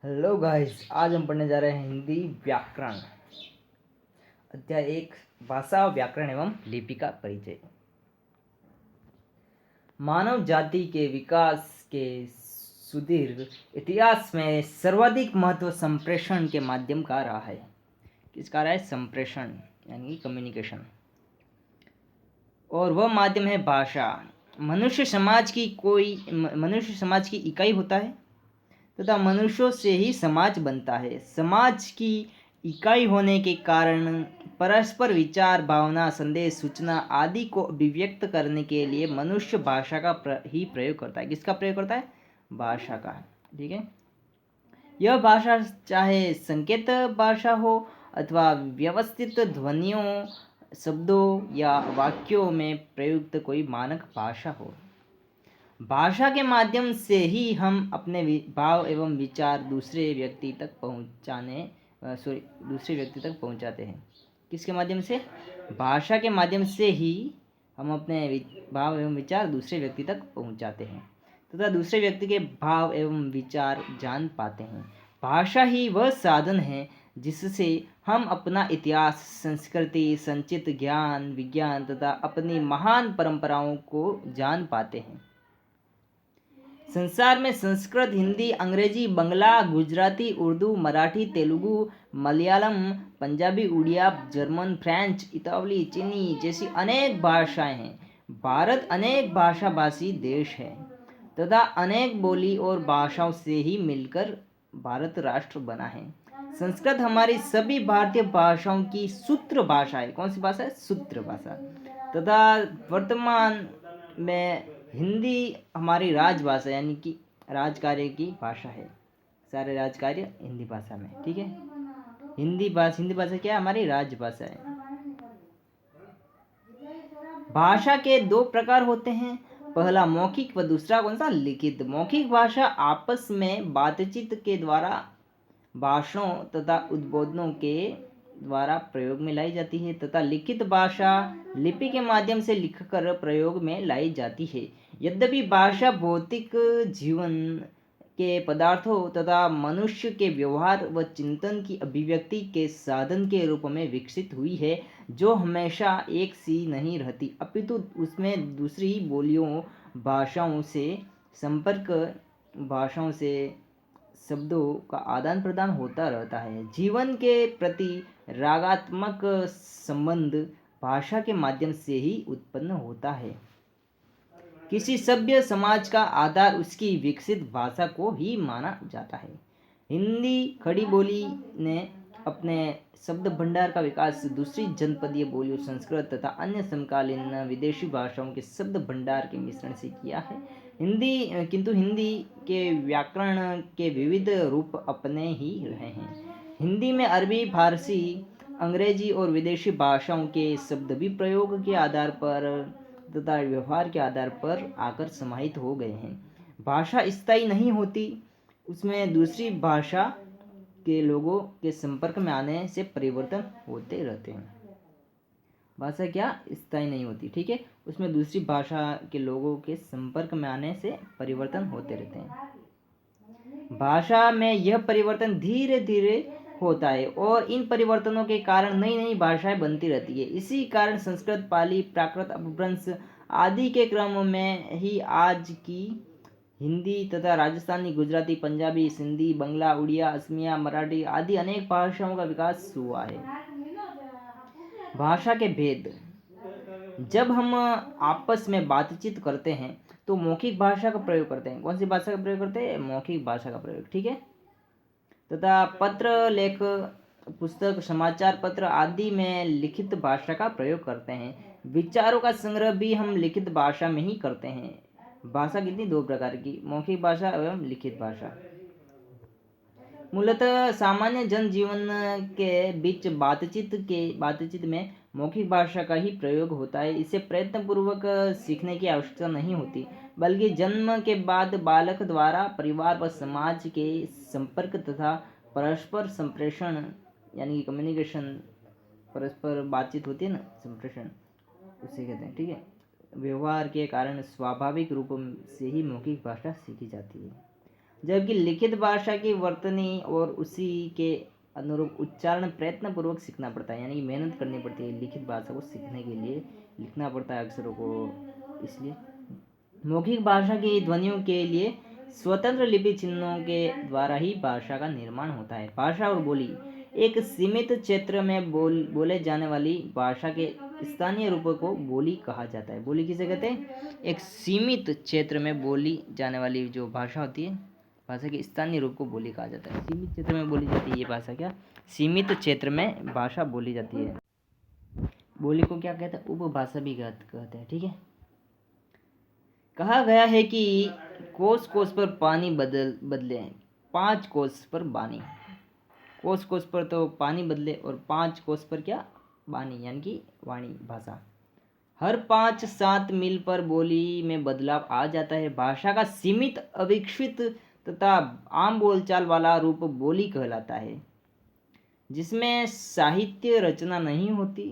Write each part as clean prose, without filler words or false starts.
Hello guys, आज हम पढ़ने जा रहे हैं हिंदी व्याकरण अध्याय 1 भाषा व्याकरण एवं लिपि का परिचय। मानव जाति के विकास के सुदीर्घ इतिहास में सर्वाधिक महत्व संप्रेषण के माध्यम का रहा है। किसका रहा है? संप्रेषण यानी कम्युनिकेशन। और वह माध्यम है भाषा। मनुष्य समाज की इकाई होता है तथा मनुष्यों से ही समाज बनता है। समाज की इकाई होने के कारण परस्पर विचार, भावना, संदेश, सूचना आदि को अभिव्यक्त करने के लिए मनुष्य भाषा का ही प्रयोग करता है। किसका प्रयोग करता है? भाषा का। ठीक है। यह भाषा चाहे संकेत भाषा हो अथवा व्यवस्थित ध्वनियों, शब्दों या वाक्यों में प्रयुक्त कोई मानक भाषा हो। भाषा के माध्यम से ही हम अपने भाव एवं विचार दूसरे व्यक्ति तक पहुंचाते हैं। किसके माध्यम से? भाषा के माध्यम से ही हम अपने भाव एवं विचार दूसरे व्यक्ति तक पहुंचाते हैं तथा दूसरे व्यक्ति के भाव एवं विचार जान पाते हैं। भाषा ही वह साधन है जिससे हम अपना इतिहास, संस्कृति, संचित ज्ञान, विज्ञान तथा अपनी महान परंपराओं को जान पाते हैं। संसार में संस्कृत, हिंदी, अंग्रेजी, बंगला, गुजराती, उर्दू, मराठी, तेलुगु, मलयालम, पंजाबी, उड़िया, जर्मन, फ्रेंच, इतावली, चीनी जैसी अनेक भाषाएं हैं। भारत अनेक भाषा भाषी देश है तथा अनेक बोली और भाषाओं से ही मिलकर भारत राष्ट्र बना है। संस्कृत हमारी सभी भारतीय भाषाओं की सूत्र भाषा है। कौन सी भाषा है? सूत्र भाषा। तथा वर्तमान में हिंदी हमारी राजभाषा यानी कि राजकार्य की भाषा है। सारे राजकार्य हिंदी भाषा में। ठीक है। हिंदी भाषा क्या है? हमारी राजभाषा है। भाषा के दो प्रकार होते हैं, पहला मौखिक व दूसरा कौन सा? लिखित। मौखिक भाषा आपस में बातचीत के द्वारा भाषणों तथा उद्बोधनों के द्वारा प्रयोग में लाई जाती है तथा लिखित भाषा लिपि के माध्यम से लिखकर प्रयोग में लाई जाती है। यद्यपि भाषा भौतिक जीवन के पदार्थों तथा मनुष्य के व्यवहार व चिंतन की अभिव्यक्ति के साधन के रूप में विकसित हुई है, जो हमेशा एक सी नहीं रहती, अपितु उसमें दूसरी ही बोलियों, भाषाओं से शब्दों का आदान प्रदान होता रहता है। जीवन के प्रति रागात्मक संबंध भाषा के माध्यम से ही उत्पन्न होता है। किसी सभ्य समाज का आधार उसकी विकसित भाषा को ही माना जाता है। हिंदी खड़ी बोली ने अपने शब्द भंडार का विकास दूसरी जनपदीय बोलियों, संस्कृत तथा अन्य समकालीन विदेशी भाषाओं के शब्द भंडार के मिश्रण से किया है। किंतु हिंदी के व्याकरण के विविध रूप अपने ही रहे हैं। हिंदी में अरबी, फारसी, अंग्रेजी और विदेशी भाषाओं के शब्द भी प्रयोग के आधार पर तथा व्यवहार के आधार पर आकर समाहित हो गए हैं। भाषा स्थायी नहीं होती, उसमें दूसरी भाषा के लोगों के संपर्क में आने से परिवर्तन होते रहते हैं। भाषा क्या? स्थायी नहीं होती। ठीक है। उसमें दूसरी भाषा के लोगों के संपर्क में आने से परिवर्तन होते रहते हैं। भाषा में यह परिवर्तन धीरे धीरे होता है और इन परिवर्तनों के कारण नई नई भाषाएं बनती रहती है। इसी कारण संस्कृत, पाली, प्राकृत, अपभ्रंश आदि के क्रम में ही आज की हिंदी तथा राजस्थानी, गुजराती, पंजाबी, सिंधी, बंगला, उड़िया, असमिया, मराठी आदि अनेक भाषाओं का विकास हुआ है। भाषा के भेद। जब हम आपस में बातचीत करते हैं तो मौखिक भाषा का प्रयोग करते हैं। कौन सी भाषा का प्रयोग करते हैं? मौखिक भाषा का प्रयोग। ठीक है। तथा पत्र, लेख, पुस्तक, समाचार पत्र आदि में लिखित भाषा का प्रयोग करते हैं। विचारों का संग्रह भी हम लिखित भाषा में ही करते हैं। भाषा कितनी? दो प्रकार की, मौखिक भाषा एवं लिखित भाषा। मूलतः सामान्य जन जीवन के बीच बातचीत में मौखिक भाषा का ही प्रयोग होता है। इसे प्रयत्न पूर्वक सीखने की आवश्यकता नहीं होती, बल्कि जन्म के बाद बालक द्वारा परिवार व समाज के संपर्क तथा परस्पर संप्रेषण यानी कम्युनिकेशन, परस्पर बातचीत होती है ना, संप्रेषण उसे कहते हैं। ठीक है। व्यवहार के कारण स्वाभाविक रूप से ही मौखिक भाषा सीखी जाती है। जबकि लिखित भाषा की वर्तनी और उसी के अनुरूप उच्चारण प्रयत्न पूर्वक सीखना पड़ता है, यानी कि मेहनत करनी पड़ती है लिखित भाषा को सीखने के लिए, लिखना पड़ता है अक्षरों को। इसलिए मौखिक भाषा की ध्वनियों के लिए स्वतंत्र लिपि चिन्हों के द्वारा ही भाषा का निर्माण होता है। भाषा और बोली एक सीमित क्षेत्र में बोले जाने वाली भाषा के स्थानीय रूपों को बोली कहा जाता है। बोली किसे कहते हैं? एक सीमित क्षेत्र में बोली जाने वाली जो भाषा होती है, भाषा के स्थानीय रूप को बोली कहा जाता है। सीमित क्षेत्र में बोली जाती है ये भाषा, क्या सीमित क्षेत्र में भाषा बोली जाती है। बोली को क्या कहते हैं? उपभाषा भी कहते हैं। ठीक है, कहा गया है कि कोस कोस पर पानी बदले 5 कोस पर बानी। कोस कोस पर तो पानी बदले और 5 कोस पर क्या? बानी, यानी कि वाणी भाषा। हर 5-7 मील पर बोली में बदलाव आ जाता है। भाषा का सीमित अविकसित तथा आम बोलचाल वाला रूप बोली कहलाता है, जिसमें साहित्य रचना नहीं होती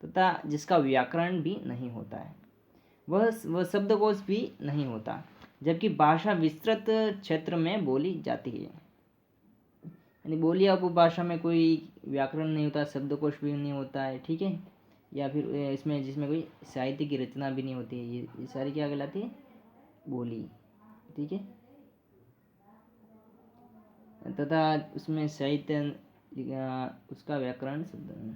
तथा जिसका व्याकरण भी नहीं होता है, वह शब्दकोश भी नहीं होता। जबकि भाषा विस्तृत क्षेत्र में बोली जाती है, यानी बोली या उपभाषा में कोई व्याकरण नहीं होता, शब्दकोश भी नहीं होता है। ठीक है, या फिर इसमें जिसमें कोई साहित्य की रचना भी नहीं होती है, ये सारी क्या कहलाती है? बोली। ठीक है, तथा उसमें साहित्य उसका व्याकरण शब्द।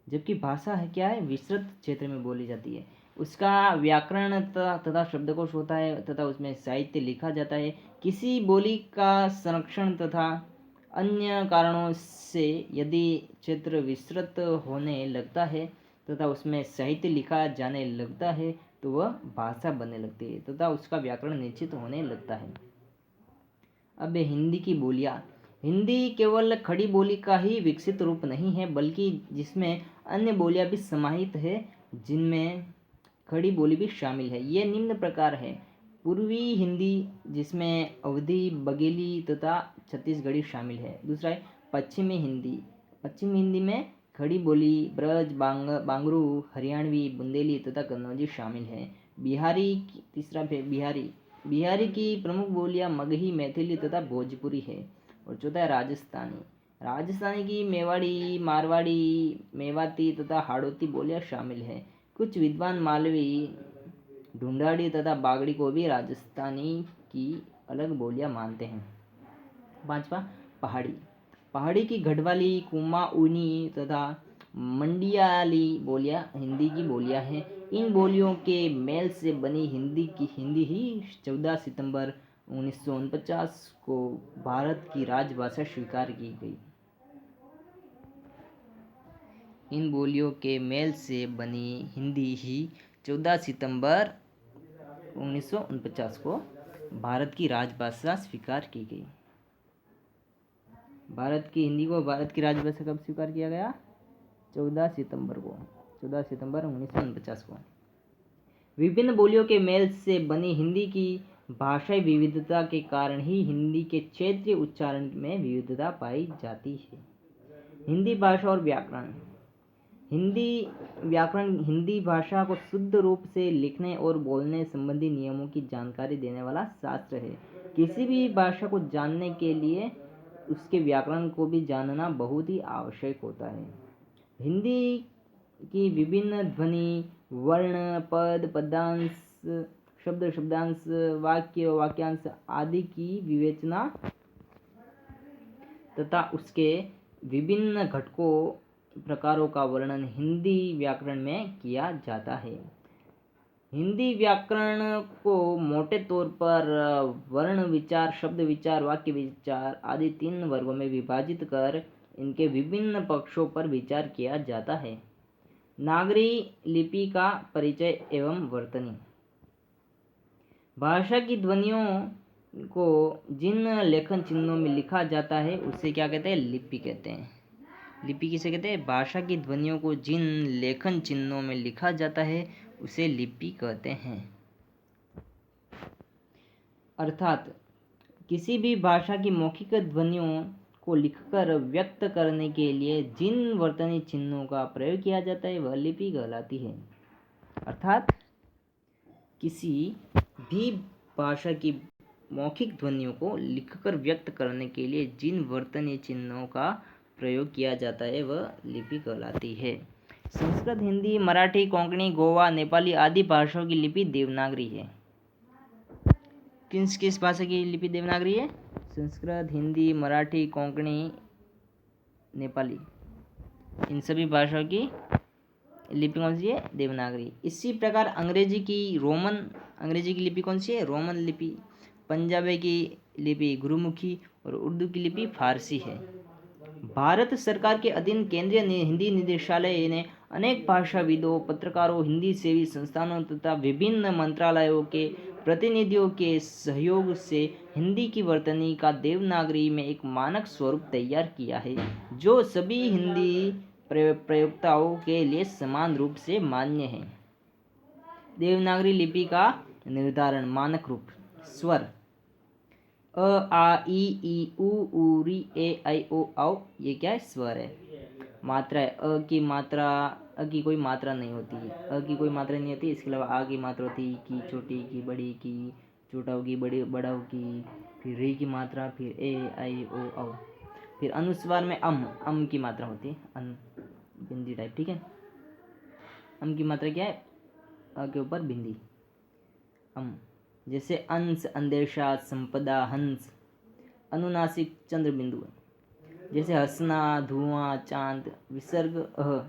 जबकि भाषा है क्या है? विस्तृत क्षेत्र में बोली जाती है, उसका व्याकरण तथा शब्दकोश होता है तथा उसमें साहित्य लिखा जाता है। किसी बोली का संरक्षण तथा अन्य कारणों से यदि क्षेत्र विस्तृत होने लगता है तथा उसमें साहित्य लिखा जाने लगता है तो वह भाषा बनने लगती है तथा उसका व्याकरण निश्चित होने लगता है। अब हिंदी की बोलियाँ। हिंदी केवल खड़ी बोली का ही विकसित रूप नहीं है, बल्कि जिसमें अन्य बोलियाँ भी समाहित है, जिनमें खड़ी बोली भी शामिल है। ये निम्न प्रकार है: पूर्वी हिंदी, जिसमें अवधी, बघेली तथा छत्तीसगढ़ी शामिल है। दूसरा है पश्चिमी हिंदी। पश्चिमी हिंदी में खड़ी बोली, ब्रज, बांगरू, हरियाणवी, बुंदेली तथा कन्नौजी शामिल है। बिहारी, तीसरा है बिहारी। बिहारी की प्रमुख बोलियां मगही, मैथिली तथा भोजपुरी है। और चौथा है राजस्थानी। राजस्थानी की मेवाड़ी, मारवाड़ी, मेवाती तथा हाड़ौती बोलियां शामिल है। कुछ विद्वान मालवी, ढूंढाड़ी तथा बागड़ी को भी राजस्थानी की अलग बोलियां मानते हैं। पांचवा पहाड़ी। पहाड़ी की गढ़वाली, कुमाऊनी तथा मंडियाली बोलियां हिंदी की बोलियां हैं। इन बोलियों के मेल से बनी हिंदी ही 14 सितंबर 1949 को भारत की राजभाषा स्वीकार की गई। इन बोलियों के मेल से बनी हिंदी ही 14 सितंबर 1949 को भारत की राजभाषा स्वीकार की गई। भारत की हिंदी को भारत की राजभाषा कब स्वीकार किया गया? 14 सितंबर 1949 को। विभिन्न बोलियों के मेल से बनी हिंदी की भाषाई विविधता के कारण ही हिंदी के क्षेत्रीय उच्चारण में विविधता पाई जाती है। हिंदी भाषा और व्याकरण। हिंदी व्याकरण हिंदी भाषा को शुद्ध रूप से लिखने और बोलने संबंधी नियमों की जानकारी देने वाला शास्त्र है। किसी भी भाषा को जानने के लिए उसके व्याकरण को भी जानना बहुत ही आवश्यक होता है। हिंदी की विभिन्न ध्वनि, वर्ण, पद, पदांश, शब्द, शब्दांश, वाक्य, वाक्यांश आदि की विवेचना तथा उसके विभिन्न घटकों, प्रकारों का वर्णन हिंदी व्याकरण में किया जाता है। हिंदी व्याकरण को मोटे तौर पर वर्ण विचार, शब्द विचार, वाक्य विचार आदि 3 वर्गों में विभाजित कर इनके विभिन्न पक्षों पर विचार किया जाता है। नागरी लिपि का परिचय एवं वर्तनी। भाषा की ध्वनियों को जिन लेखन चिन्हों में लिखा जाता है उसे क्या कहते हैं? लिपि कहते हैं। लिपि किसे कहते हैं? भाषा की ध्वनियों को जिन लेखन चिन्हों में लिखा जाता है उसे लिपि कहते हैं। अर्थात किसी भी भाषा की मौखिक ध्वनियों को लिखकर व्यक्त करने के लिए जिन वर्तनी चिन्हों का प्रयोग किया जाता है वह लिपि कहलाती है। अर्थात किसी भी भाषा की मौखिक ध्वनियों को लिखकर व्यक्त करने के लिए जिन वर्तनीय चिन्हों का प्रयोग किया जाता है वह लिपि कहलाती है। संस्कृत, हिंदी, मराठी, कोंकणी, गोवा, नेपाली आदि भाषाओं की लिपि देवनागरी है। किस किस भाषा की लिपि देवनागरी है? संस्कृत, हिंदी, मराठी, कोंकणी, नेपाली, इन सभी भाषाओं की लिपि कौन सी है? देवनागरी। इसी प्रकार अंग्रेजी की लिपि कौन सी है? रोमन लिपि। पंजाबी की लिपि गुरुमुखी और उर्दू की लिपि फारसी है। भारत सरकार के अधीन केंद्रीय हिंदी निदेशालय ने अनेक भाषाविदों, पत्रकारों, हिंदी सेवी संस्थानों तथा विभिन्न मंत्रालयों के प्रतिनिधियों के सहयोग से हिंदी की वर्तनी का देवनागरी में एक मानक स्वरूप तैयार किया है, जो सभी हिंदी प्रयोक्ताओं के लिए समान रूप से मान्य है। देवनागरी लिपि का निर्धारण। मानक रूप। स्वर अ, आ, ई, उ, री, ए, ऐ, ओ, औ, ये क्या है? स्वर है। मात्रा है। अ की कोई मात्रा नहीं होती है। अ की कोई मात्रा नहीं होती। इसके अलावा आ की मात्रा होती है, की छोटी, की बड़ी, की छोटा होगी, बड़ा होगी। फिर री की मात्रा, फिर ए, ऐ, ओ, औ। फिर अनुस्वार में अम की मात्रा होती है। बिंदी टाइप, ठीक है। अम की मात्रा क्या है? अ के ऊपर बिंदी, अम। जैसे अंश, अंदेशा, संपदा, हंस। अनुनासिक चंद्र बिंदु है। जैसे हंसना, धुआं, चांद। विसर्ग अह।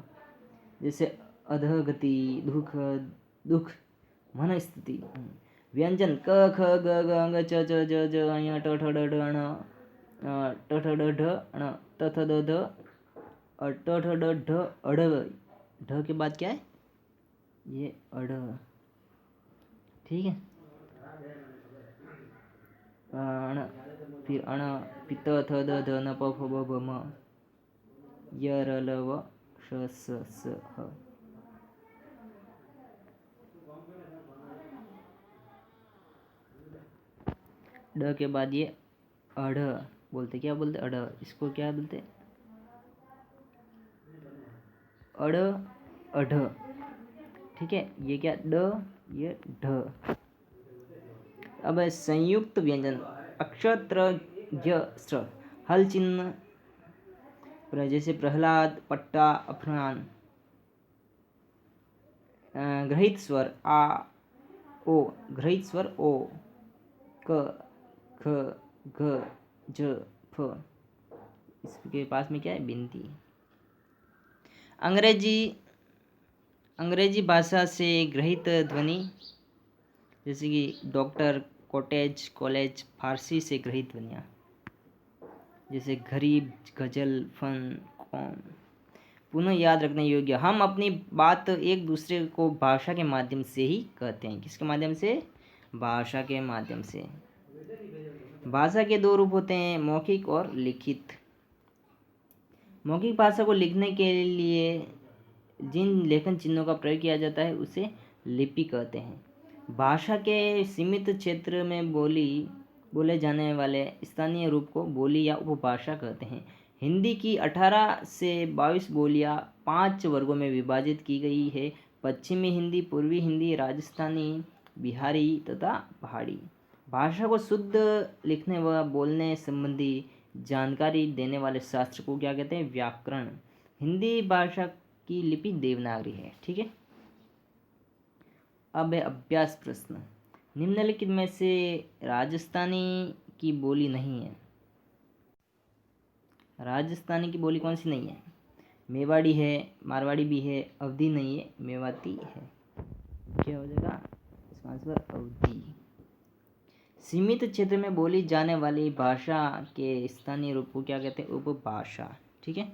जैसे अधोगति, दुख, मन स्थिति। व्यंजन क, ख, ग, घ, च, ज, ञ, ट, ठ, ड, ढ, ण, ट, ठ, ड, ढ, ण, त, थ, द, ध, ट, ठ, ड, ढ, अढ़। ढ के बाद क्या है? ये अढ़, ठीक है। अण, फिर अण, फिर त, थ, द, ध, न, प, फ, ब, भ, म, य, र, ल, व, श, स, ह। ड के बाद ये अढ़ बोलते। क्या बोलते? अढ़। इसको क्या बोलते? अढ़, अढ़, ठीक है। ये क्या? ड, ये ढ। अब है संयुक्त व्यंजन। अक्षत्र य स्र। हल चिन्ह जैसे प्रहलाद, पट्टा, अफनान। ग्रहित स्वर आ, ओ। ग्रहित स्वर ओ, क, ख, घ, झ, फ। इसके पास में क्या है? बिंदी। अंग्रेजी भाषा से ग्रहित ध्वनि जैसे कि डॉक्टर, कॉटेज, कॉलेज। फारसी से ग्रहित ध्वनियाँ जैसे गरीब, गजल, फन, कौम। पुनः याद रखने योग्य। हम अपनी बात एक दूसरे को भाषा के माध्यम से ही कहते हैं। किसके माध्यम से? भाषा के माध्यम से। भाषा के दो रूप होते हैं, मौखिक और लिखित। मौखिक भाषा को लिखने के लिए जिन लेखन चिन्हों का प्रयोग किया जाता है उसे लिपि कहते हैं। भाषा के सीमित क्षेत्र में बोले जाने वाले स्थानीय रूप को बोली या उपभाषा कहते हैं। हिंदी की 18 से 22 बोलियां 5 वर्गों में विभाजित की गई है। पश्चिमी हिंदी, पूर्वी हिंदी, राजस्थानी, बिहारी तथा पहाड़ी। भाषा को शुद्ध लिखने व बोलने संबंधी जानकारी देने वाले शास्त्र को क्या कहते हैं? व्याकरण। हिंदी भाषा की लिपि देवनागरी है, ठीक है। अब है अभ्यास प्रश्न। निम्नलिखित में से राजस्थानी की बोली नहीं है। राजस्थानी की बोली कौन सी नहीं है? मेवाड़ी है, मारवाड़ी भी है, अवधी नहीं है, मेवाती है। क्या हो जाएगा इसका आंसर? अवधी। सीमित क्षेत्र में बोली जाने वाली भाषा के स्थानीय रूप को क्या कहते हैं? उपभाषा, ठीक है,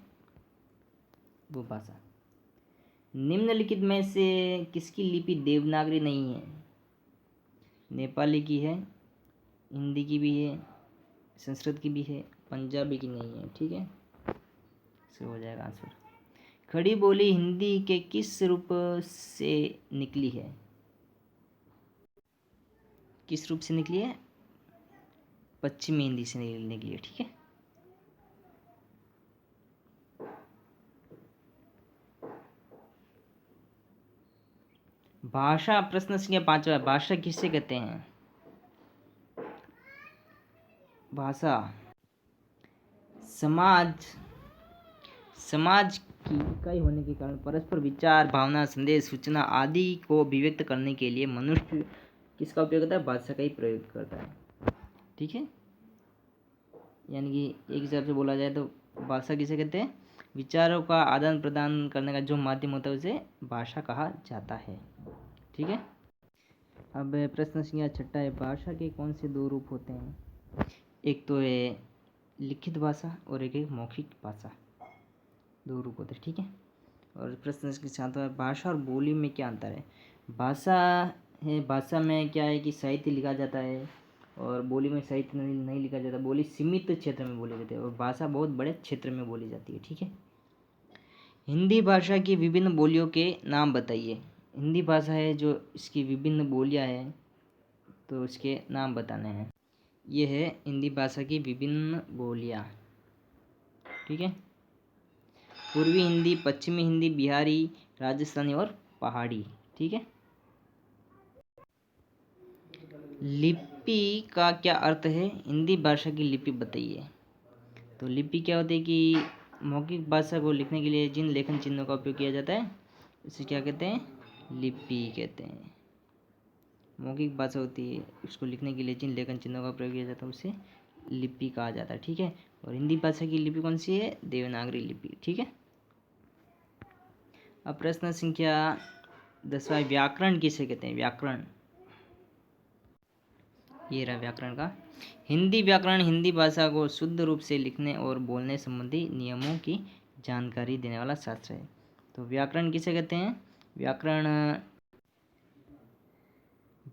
उपभाषा। निम्नलिखित में से किसकी लिपि देवनागरी नहीं है? नेपाली की है, हिंदी की भी है, संस्कृत की भी है, पंजाबी की नहीं है, ठीक है। से हो जाएगा आंसर। खड़ी बोली हिंदी के किस रूप से निकली है? किस रूप से निकली है? पश्चिमी हिंदी से निकली है, ठीक है। भाषा प्रश्न संख्या 5 भाषा किससे कहते हैं? भाषा समाज समाज की इकाई होने के कारण परस्पर विचार, भावना, संदेश, सूचना आदि को अभिव्यक्त करने के लिए मनुष्य किसका उपयोग करता है? भाषा का ही प्रयोग करता है। ठीक है, यानी कि एक हिसाब से बोला जाए तो भाषा किसे कहते हैं? विचारों का आदान प्रदान करने का जो माध्यम होता है उसे भाषा कहा जाता है। ठीक है, अब प्रश्न संख्या 6 है, भाषा के कौन से दो रूप होते हैं? एक तो है लिखित भाषा और एक है मौखिक भाषा, दो रूप होते हैं। ठीक है, और प्रश्न के साथ भाषा और बोली में क्या अंतर है? भाषा में क्या है कि साहित्य लिखा जाता है और बोली में साहित्य नहीं लिखा जाता। बोली सीमित क्षेत्र में बोली जाती है और भाषा बहुत बड़े क्षेत्र में बोली जाती है। ठीक है, हिंदी भाषा की विभिन्न बोलियों के नाम बताइए। हिंदी भाषा है जो इसकी विभिन्न बोलियां हैं तो इसके नाम बताने हैं। ये है हिंदी भाषा की विभिन्न बोलियां। ठीक है, पूर्वी हिंदी, पश्चिमी हिंदी, बिहारी, राजस्थानी और पहाड़ी। ठीक है, लिपि का क्या अर्थ है? हिंदी भाषा की लिपि बताइए। तो लिपि क्या होती है कि मौखिक भाषा को लिखने के लिए जिन लेखन चिन्हों का उपयोग किया जाता है उसे क्या कहते हैं? लिपि कहते हैं। मौखिक भाषा होती है, उसको लिखने के लिए जिन लेखन चिन्हों का प्रयोग किया जाता है उसे लिपि कहा जाता है। ठीक है, और हिंदी भाषा की लिपि कौन सी है? देवनागरी लिपि। ठीक है, अब प्रश्न संख्या 10वां, व्याकरण किसे कहते हैं? व्याकरण, ये रहा व्याकरण का। हिंदी व्याकरण हिंदी भाषा को शुद्ध रूप से लिखने और बोलने संबंधी नियमों की जानकारी देने वाला शास्त्र है। तो व्याकरण किसे कहते हैं? व्याकरण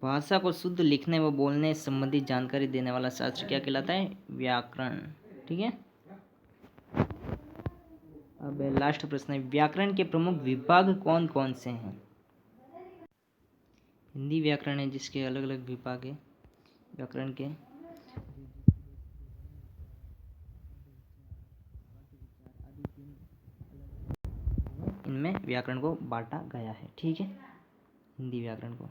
भाषा को शुद्ध लिखने व बोलने संबंधी जानकारी देने वाला शास्त्र क्या कहलाता है? व्याकरण। ठीक है, अब लास्ट प्रश्न है, व्याकरण के प्रमुख विभाग कौन कौन से हैं? हिंदी व्याकरण है जिसके अलग अलग विभाग है व्याकरण के। इनमें व्याकरण को बांटा गया है। ठीक है, हिंदी व्याकरण को।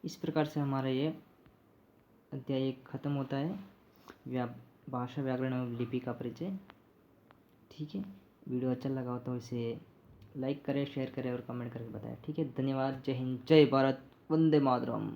इस प्रकार से हमारा ये अध्याय खत्म होता है, भाषा, व्याकरण और लिपि का परिचय। ठीक है, वीडियो अच्छा लगा हो तो इसे लाइक करें, शेयर करें और कमेंट करके बताएं। ठीक है, धन्यवाद। जय हिंद, जय भारत, वंदे मातरम।